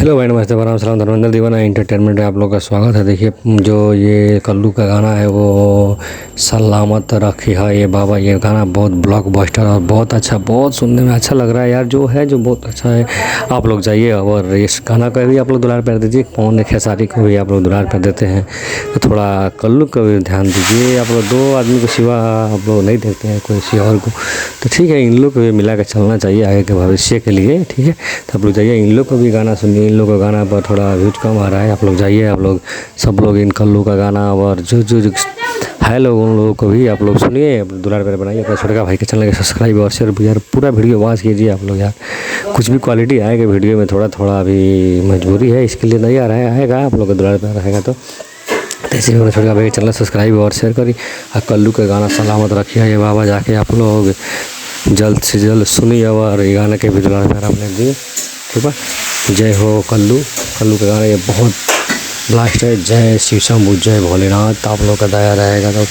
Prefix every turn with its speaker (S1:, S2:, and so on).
S1: Hello भाई, नमस्ते, प्रणाम, सलाम, धर्मेंद्र दीवाना एंटरटेनमेंट में आप लोग का स्वागत है। देखिए जो ये कल्लू का गाना है वो सलामत रखी है ये बाबा, ये गाना बहुत ब्लॉकबस्टर और बहुत अच्छा, बहुत सुनने में अच्छा लग रहा है यार। जो बहुत अच्छा है। आप लोग जाइए और इस गाना का भी आप लोग दुलार प्यार दीजिए। पवन खेसारी को भी आप लोग दुलार प्यार देते हैं तो थोड़ा कल्लू का भी ध्यान दीजिए। आप लोग दो आदमी को सिवा आप लोग नहीं देखते हैं कोई किसी और को, तो ठीक है, इन लोग को भी मिला कर चलना चाहिए आगे के भविष्य के लिए। ठीक है, तो आप लोग जाइए, इन लोग को भी गाना सुनिए। इन लोग का गाना पर थोड़ा व्यूज कम आ रहा है, आप लोग जाइए, आप लोग सब लोग इन कल्लू का गाना और जो है लोग, उन लोगों को भी आप लोग सुनिए, दुलार प्यार बनाइए। अपना छोटा भाई के चैनल के सब्सक्राइब और शेयर यार, पूरा वीडियो वॉच कीजिए आप लोग यार। कुछ भी क्वालिटी आएगा वीडियो में, थोड़ा थोड़ा अभी मजबूरी है, इसके लिए नहीं आ रहा है, आएगा आप लोग का दुलार प्यार रहेगा तो ऐसे ही। छोटा भाई के चैनल सब्सक्राइब और शेयर करिए। और कल्लू का गाना सलामत रखिए ये बाबा, जाके आप लोग जल्द से जल्द सुनिए और ये गाने के भी दुलार प्यार आपने दिए। ठीक है, जय हो कल्लू। कल्लू का गाना ये बहुत ब्लास्ट है। जय शिव शंभू, जय भोलेनाथ। आप लोग का दया रहेगा तो